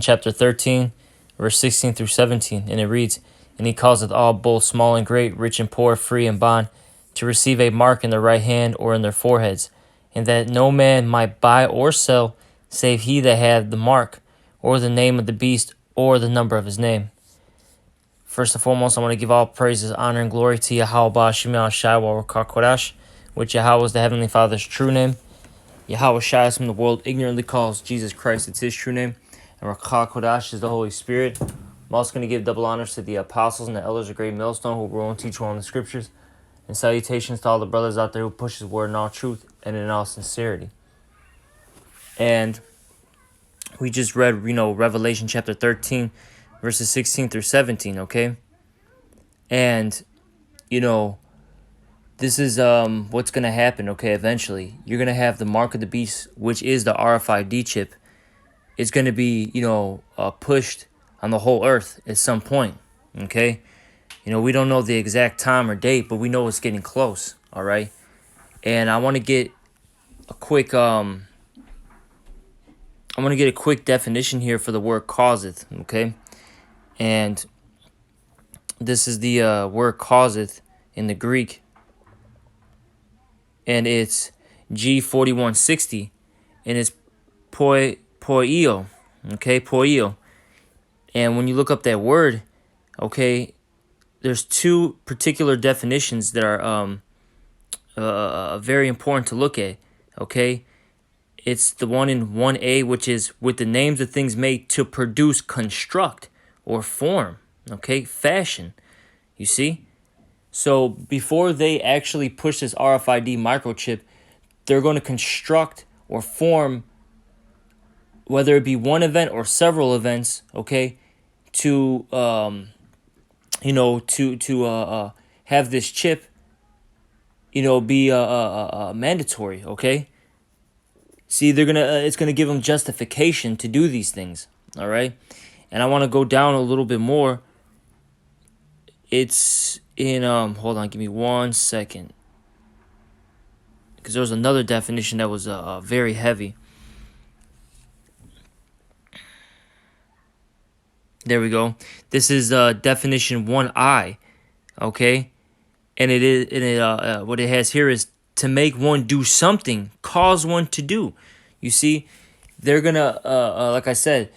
chapter 13, verse 16 through 17, and it reads, "And he causeth all, both small and great, rich and poor, free and bond, to receive a mark in their right hand or in their foreheads, and that no man might buy or sell, save he that had the mark, or the name of the beast, or the number of his name." First and foremost, I want to give all praises, honor, and glory to Yahweh Shema Shai Kodash, which Yahweh is the Heavenly Father's true name. Yahweh Shai is whom the world ignorantly calls Jesus Christ. It's his true name. And Rakah Kodash is the Holy Spirit. I'm also going to give double honors to the apostles and the elders of Great Millstone who rule and teach well in the scriptures. And salutations to all the brothers out there who push his word in all truth and in all sincerity. And we just read, Revelation chapter 13, verses 16 through 17, okay? And, this is what's going to happen, okay, eventually. You're going to have the mark of the beast, which is the RFID chip. It's going to be, pushed on the whole earth at some point, okay? We don't know the exact time or date, but we know it's getting close, all right? And I want to get a quick definition here for the word causeth, okay? And this is the word causeth in the Greek. And it's G4160, and it's poio, okay, poio. And when you look up that word, okay, there's two particular definitions that are very important to look at, okay? It's the one in 1A, which is with the names of things made to produce, construct, or form, okay, fashion, you see? So before they actually push this RFID microchip, they're going to construct or form, whether it be one event or several events, okay, to have this chip, be mandatory, okay. See, it's gonna give them justification to do these things, all right. And I want to go down a little bit more. It's in hold on, give me 1 second, because there was another definition that was very heavy. There we go. This is definition 1I, okay, and what it has here is to make one do something, cause one to do. You see, they're gonna like I said,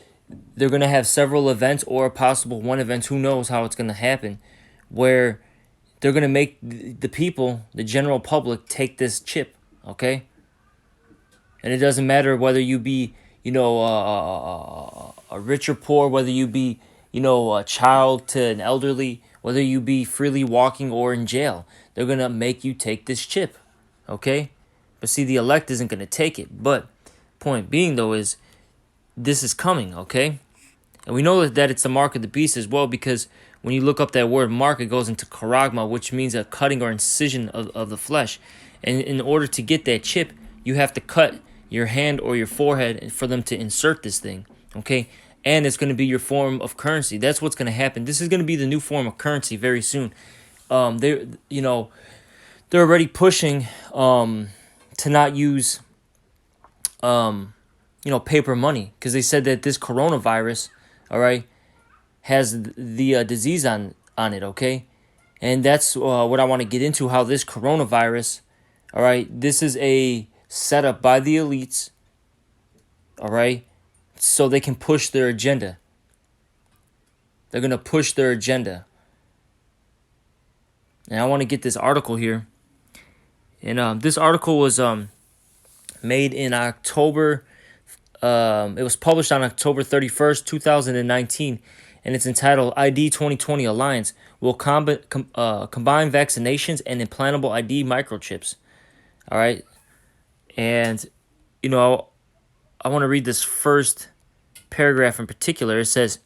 they're gonna have several events or a possible one event. Who knows how it's gonna happen? Where they're going to make the people, the general public, take this chip, okay? And it doesn't matter whether you be, a rich or poor, whether you be, a child to an elderly, whether you be freely walking or in jail. They're going to make you take this chip, okay? But see, the elect isn't going to take it. But point being, though, is this is coming, okay? And we know that it's the mark of the beast as well, because when you look up that word mark, it goes into karagma, which means a cutting or incision of the flesh. And in order to get that chip, you have to cut your hand or your forehead for them to insert this thing, okay? And it's going to be your form of currency. That's what's going to happen. This is going to be the new form of currency very soon. They're already pushing to not use paper money, because they said that this coronavirus, all right, has the disease on it, okay? And that's what I want to get into, how this coronavirus, all right, this is a setup by the elites, all right, so they can push their agenda. They're going to push their agenda. And I want to get this article here. And this article was made in October. It was published on October 31st, 2019. And it's entitled ID 2020 Alliance will combine vaccinations and implantable ID microchips. All right. And, I want to read this first paragraph in particular. It says,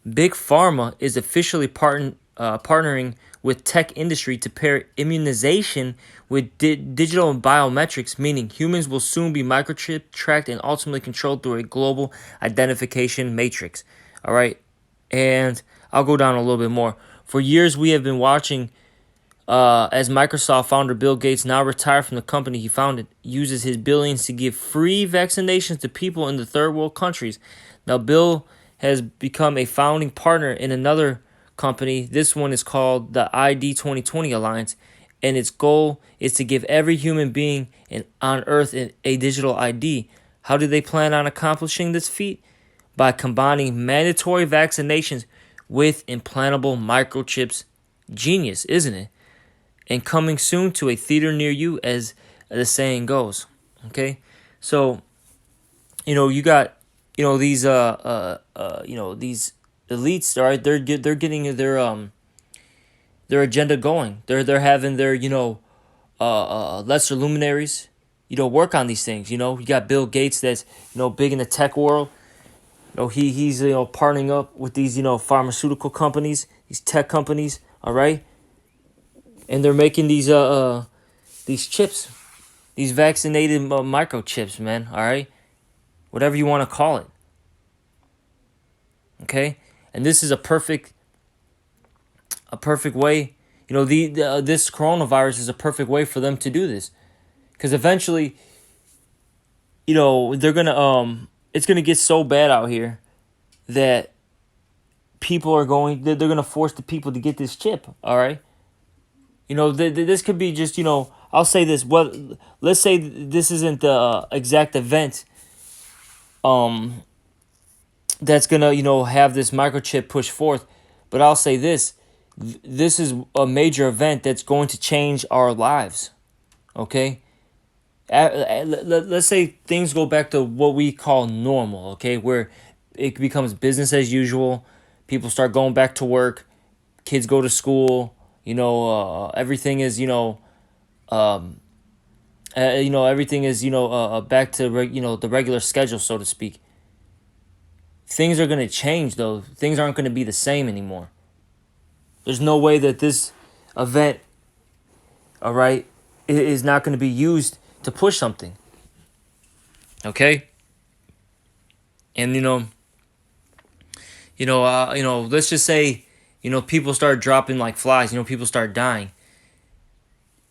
Big Pharma is officially partnering with tech industry to pair immunization with digital biometrics, meaning humans will soon be microchipped, tracked, and ultimately controlled through a global identification matrix. All right. And I'll go down a little bit more. For years, we have been watching as Microsoft founder Bill Gates, now retired from the company he founded, uses his billions to give free vaccinations to people in the third world countries. Now, Bill has become a founding partner in another company. This one is called the ID 2020 Alliance, and its goal is to give every human being on Earth a digital ID. How do they plan on accomplishing this feat? By combining mandatory vaccinations with implantable microchips. Genius, isn't it? And coming soon to a theater near you, as the saying goes. Okay, so you got these these elites. All right, they're getting their agenda going. They're having their lesser luminaries work on these things. You got Bill Gates that's big in the tech world. He's partnering up with these pharmaceutical companies, these tech companies. All right, and they're making these chips, these vaccinated microchips, man. All right, whatever you want to call it. Okay, and this is a perfect way. This coronavirus is a perfect way for them to do this, because eventually, they're gonna it's gonna get so bad out here that people are they're gonna force the people to get this chip. All right. This could be just, I'll say this. Well, let's say this isn't the exact event that's going to, have this microchip pushed forth. But I'll say this. This is a major event that's going to change our lives. Okay? Let's say things go back to what we call normal, okay? Where it becomes business as usual. People start going back to work. Kids go to school. Everything is everything is back to the regular schedule, so to speak. Things are going to change, though. Things aren't going to be the same anymore. There's no way that this event, all right, is not going to be used to push something. Okay? And let's just say people start dropping like flies. People start dying.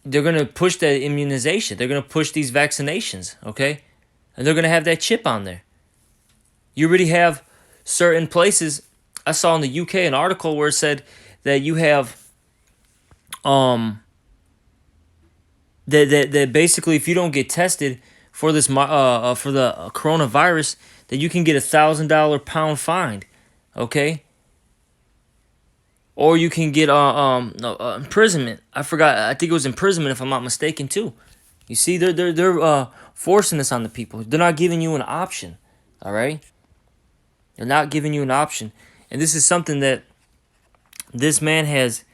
They're going to push that immunization. They're going to push these vaccinations, okay? And they're going to have that chip on there. You already have certain places. I saw in the UK an article where it said that you have that basically if you don't get tested for this for the coronavirus, that you can get $1,000 pound fine, okay? Or you can get imprisonment. I forgot. I think it was imprisonment, if I'm not mistaken, too. You see, they're forcing this on the people. They're not giving you an option. All right, they're not giving you an option, and this is something that this man has,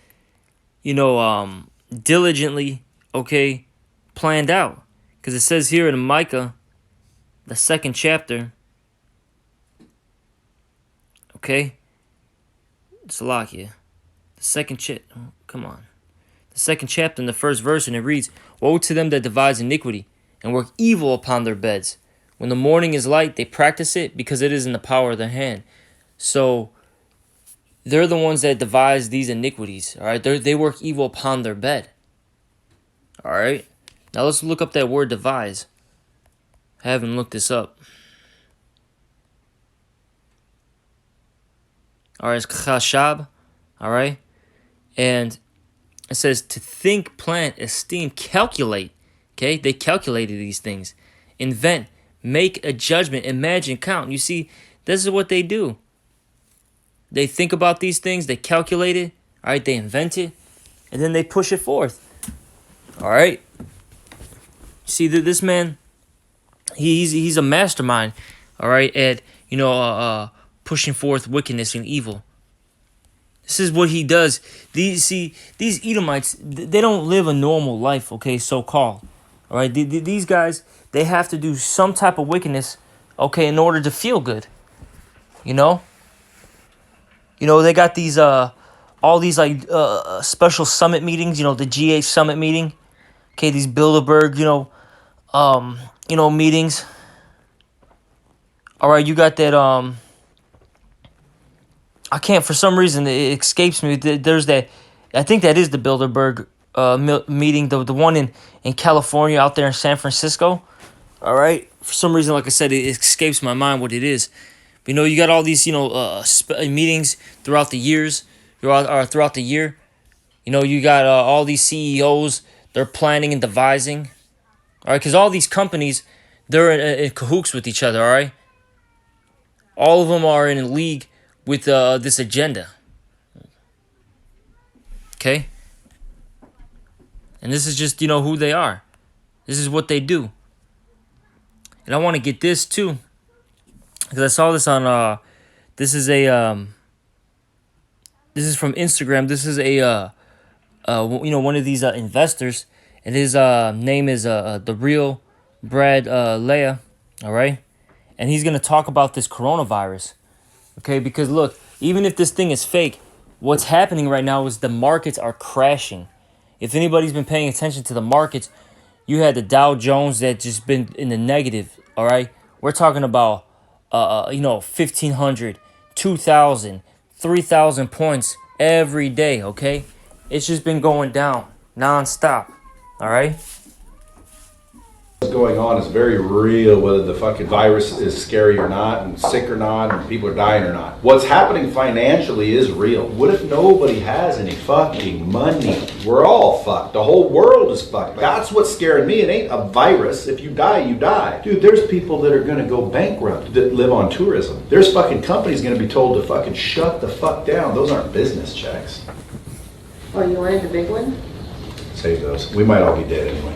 diligently, planned out. Because it says here in Micah, the 2nd chapter. Okay, it's a lock here. The second The 2nd chapter in the 1st verse, and it reads, "Woe to them that devise iniquity, and work evil upon their beds. When the morning is light, they practice it, because it is in the power of their hand." So, they're the ones that devise these iniquities, all right? They work evil upon their bed, all right? Now, let's look up that word devise. I haven't looked this up. All right, it's chashab, all right? And it says to think, plan, esteem, calculate. Okay, they calculated these things. Invent, make a judgment, imagine, count. You see, this is what they do. They think about these things, they calculate it, all right, they invent it, and then they push it forth. All right. See, this man, he's a mastermind, all right, at pushing forth wickedness and evil. This is what he does. These Edomites, they don't live a normal life, okay, so-called. All right, these guys, they have to do some type of wickedness, okay, in order to feel good. They got these all these special summit meetings. The GH summit meeting. Okay, these Bilderberg, meetings. All right, you got that I can't, for some reason, it escapes me. There's that, I think that is the Bilderberg meeting, the one in California, out there in San Francisco. All right. For some reason, like I said, it escapes my mind what it is. You got all these, meetings throughout the years, throughout the year. You got all these CEOs. They're planning and devising. All right, because all these companies, they're in cahoots with each other. All right, all of them are in a league with this agenda. Okay, and this is just who they are. This is what they do. And I want to get this too, because I saw this on. This is a. This is from Instagram. This is a. One of these investors, and his name is the real Brad Leah. All right, and he's gonna talk about this coronavirus. Okay, because look, even if this thing is fake, what's happening right now is the markets are crashing. If anybody's been paying attention to the markets, you had the Dow Jones that just been in the negative. All right, we're talking about 1,500, 2,000, 3,000 points every day. Okay, it's just been going down nonstop. All right. What's going on is very real, whether the fucking virus is scary or not, and sick or not, and people are dying or not. What's happening financially is real. What if nobody has any fucking money? We're all fucked. The whole world is fucked. That's what's scaring me. It ain't a virus. If you die, you die. Dude, there's people that are gonna go bankrupt that live on tourism. There's fucking companies gonna be told to fucking shut the fuck down. Those aren't business checks. Oh, you wanted the big one? Save those. We might all be dead anyway.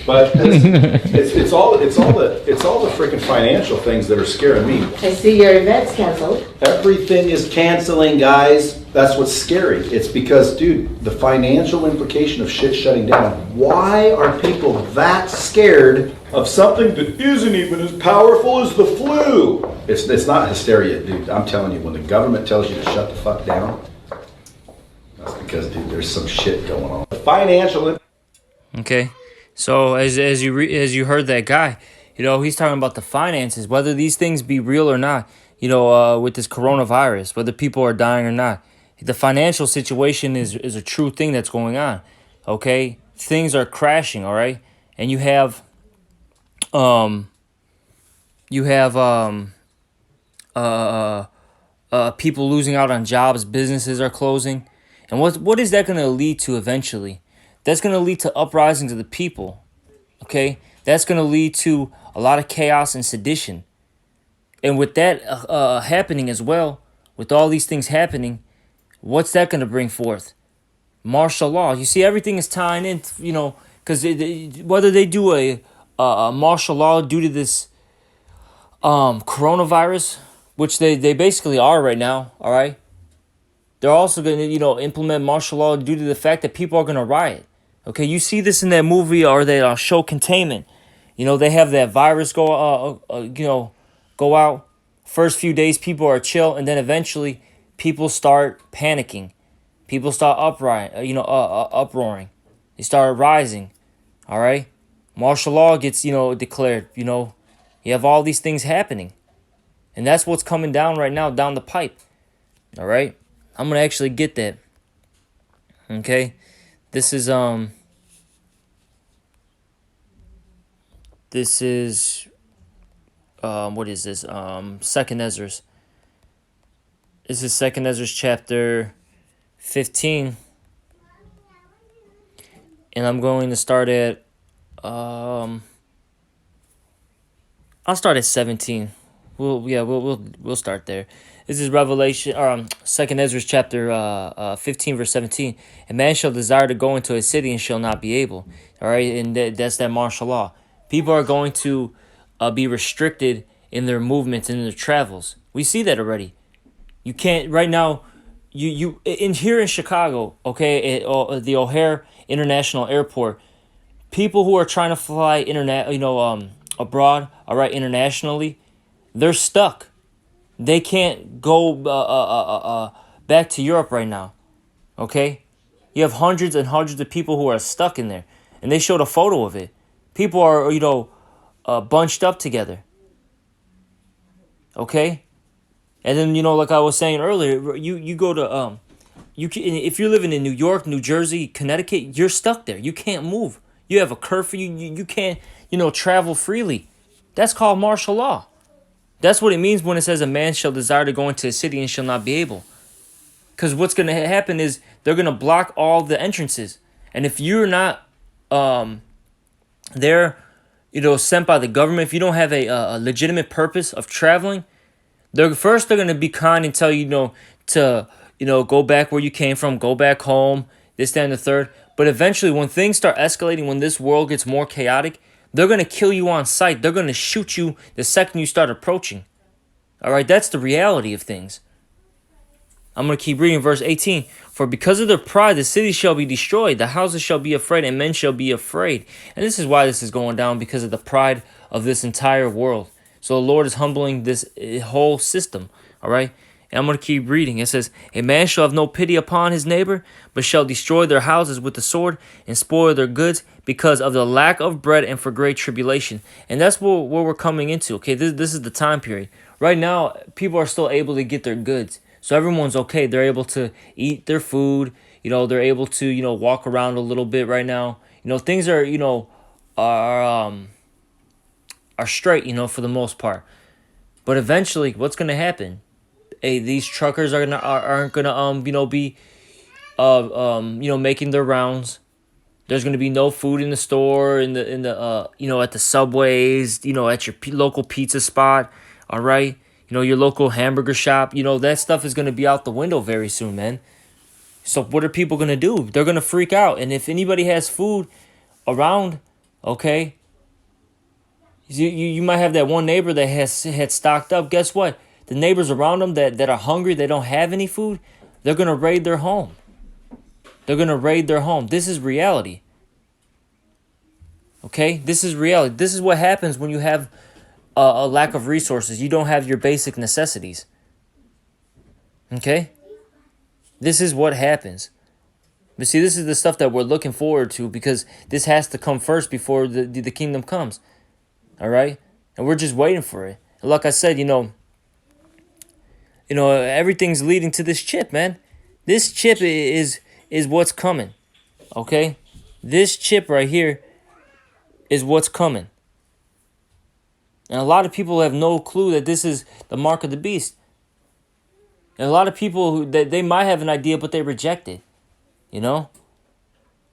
But it's all the freaking financial things that are scaring me. I see your event's canceled. Everything is canceling, guys. That's what's scary. It's because, dude, the financial implication of shit shutting down. Why are people that scared of something that isn't even as powerful as the flu? It's not hysteria, dude. I'm telling you, when the government tells you to shut the fuck down, that's because, dude, there's some shit going on. The financial. Okay. So as you heard that guy, he's talking about the finances, whether these things be real or not, with this coronavirus, whether people are dying or not. The financial situation is a true thing that's going on. Okay? Things are crashing, all right? And you have people losing out on jobs, businesses are closing. And what is that going to lead to eventually? That's going to lead to uprisings of the people, okay? That's going to lead to a lot of chaos and sedition. And with that happening as well, with all these things happening, what's that going to bring forth? Martial law. You see, everything is tying in, because whether they do a martial law due to this coronavirus, which they basically are right now, all right? They're also going to, implement martial law due to the fact that people are going to riot. Okay, you see this in that movie or that show Containment. They have that virus go out. First few days, people are chill, and then eventually, people start panicking. People start uproaring. They start rising. All right, martial law gets declared. You have all these things happening, and that's what's coming down right now down the pipe. All right, I'm gonna actually get that. Okay. This is what is this? Second Ezra's. This is Second Ezra's chapter 15. And I'm going to start at I'll start at 17. We'll start there. This is Revelation, or Second Ezra chapter 15, verse 17. A man shall desire to go into a city and shall not be able. All right, and that's that martial law. People are going to be restricted in their movements and in their travels. We see that already. You can't right now. You in here in Chicago, okay, at the O'Hare International Airport. People who are trying to fly abroad, all right, internationally, they're stuck. They can't go back to Europe right now, okay? You have hundreds and hundreds of people who are stuck in there, and they showed a photo of it. People are, bunched up together, okay? And then, like I was saying earlier, you go to, if you're living in New York, New Jersey, Connecticut, you're stuck there. You can't move. You have a curfew. You can't, travel freely. That's called martial law. That's what it means when it says a man shall desire to go into a city and shall not be able. Because what's going to happen is they're going to block all the entrances. And if you're not there, sent by the government, if you don't have a legitimate purpose of traveling, they're going to be kind and tell you, to, go back where you came from, go back home, this, that, and the third. But eventually, when things start escalating, when this world gets more chaotic, they're going to kill you on sight. They're going to shoot you the second you start approaching. All right, that's the reality of things. I'm going to keep reading verse 18. For because of their pride, the city shall be destroyed. The houses shall be afraid, and men shall be afraid. And this is why this is going down, because of the pride of this entire world. So the Lord is humbling this whole system. All right. And I'm going to keep reading. It says, a man shall have no pity upon his neighbor, but shall destroy their houses with the sword and spoil their goods because of the lack of bread and for great tribulation. And that's where we're coming into. Okay, this is the time period. Right now, people are still able to get their goods. So everyone's okay. They're able to eat their food. They're able to, walk around a little bit right now. Things are, are straight, for the most part. But eventually, what's going to happen? These truckers aren't gonna be making their rounds. There's gonna be no food in the store, in the at the subways, at your local pizza spot. All right, your local hamburger shop. That stuff is gonna be out the window very soon, man. So what are people gonna do? They're gonna freak out. And if anybody has food around, okay, you might have that one neighbor that had stocked up. Guess what? The neighbors around them that are hungry, they don't have any food, they're going to raid their home. They're going to raid their home. This is reality. Okay? This is reality. This is what happens when you have a lack of resources. You don't have your basic necessities. Okay? This is what happens. But see, this is the stuff that we're looking forward to, because this has to come first before the kingdom comes. All right? And we're just waiting for it. And like I said, everything's leading to this chip, man. This chip is what's coming, okay? This chip right here is what's coming. And a lot of people have no clue that this is the mark of the beast. And a lot of people that they might have an idea, but they reject it, And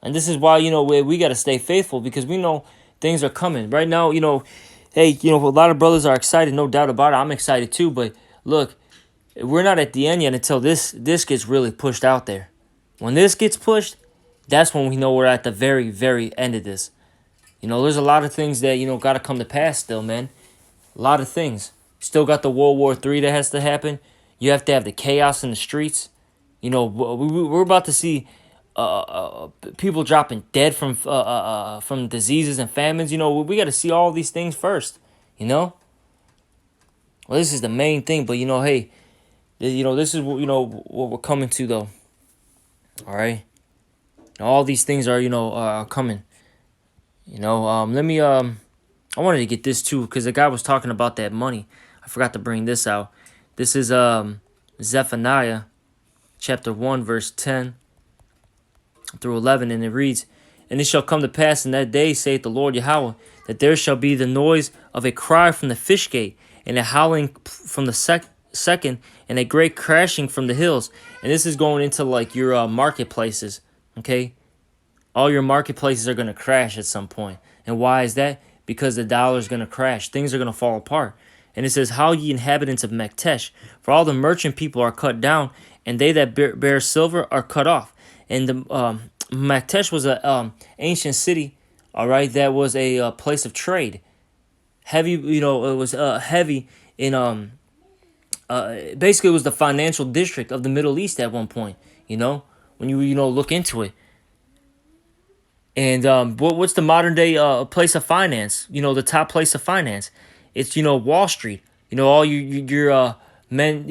this is why, we got to stay faithful, because we know things are coming. Right now, hey, a lot of brothers are excited, no doubt about it. I'm excited too, but look, we're not at the end yet until this gets really pushed out there. When this gets pushed, that's when we know we're at the very, very end of this. There's a lot of things that, got to come to pass still, man. A lot of things. Still got the World War III that has to happen. You have to have the chaos in the streets. We're about to see people dropping dead from diseases and famines. We got to see all these things first, Well, this is the main thing, but, hey, this is what we're coming to, though. All right, all these things are coming. Let me I wanted to get this too, because the guy was talking about that money. I forgot to bring this out. This is Zephaniah chapter 1 verse 10 through 11, and it reads, and it shall come to pass in that day, saith the Lord Yahweh, that there shall be the noise of a cry from the fish gate, and a howling from the second, and a great crashing from the hills. And this is going into like your marketplaces, okay? All your marketplaces are going to crash at some point. And why is that? Because the dollar is going to crash. Things are going to fall apart. And it says, how ye inhabitants of Mektesh, for all the merchant people are cut down, and they that bear silver are cut off. And the Mektesh was a ancient city, all right, that was a place of trade. Heavy, it was heavy in basically it was the financial district of the Middle East at one point, when you look into it. And what's the modern day place of finance? The top place of finance. It's Wall Street. All your men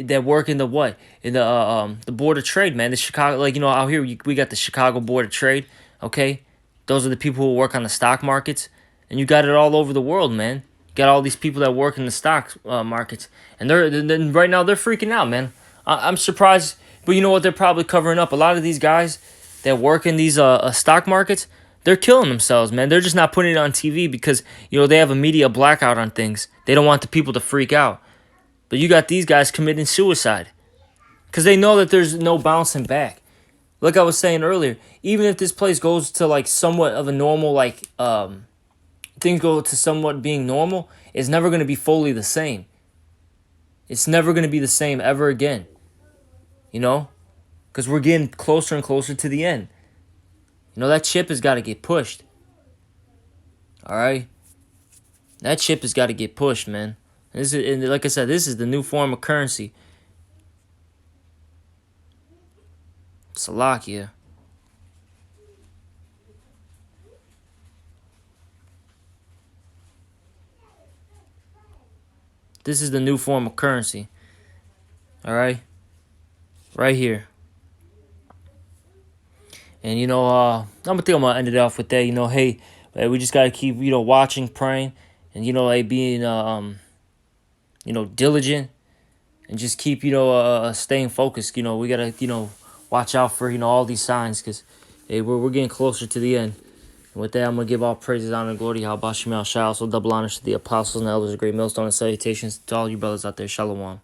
that work in the what? In the Board of Trade, man. The Chicago, out here we got the Chicago Board of Trade. Okay, those are the people who work on the stock markets, and you got it all over the world, man. You got all these people that work in the stock markets, and they're right now they're freaking out, man. I'm surprised, but you know what? They're probably covering up. A lot of these guys that work in these stock markets, They're killing themselves, man. They're just not putting it on TV because, they have a media blackout on things. They don't want the people to freak out. But you got these guys committing suicide because they know that there's no bouncing back. Like I was saying earlier, even if this place goes to like somewhat of a normal, like things go to somewhat being normal, it's never going to be fully the same. It's never going to be the same ever again. Because we're getting closer and closer to the end. That chip has got to get pushed. All right? That chip has got to get pushed, man. And like I said, this is the new form of currency. Slovakia. This is the new form of currency. All right? Right here. And, I'm going to end it off with that. Hey, we just got to keep, watching, praying, and, being, diligent, and just keep, staying focused. We got to, watch out for, all these signs because, hey, we're getting closer to the end. And with that, I'm going to give all praises, honor, and glory to Yahweh Shai. Also double honors to the apostles and elders of Great Millstone, and salutations to all you brothers out there. Shalom.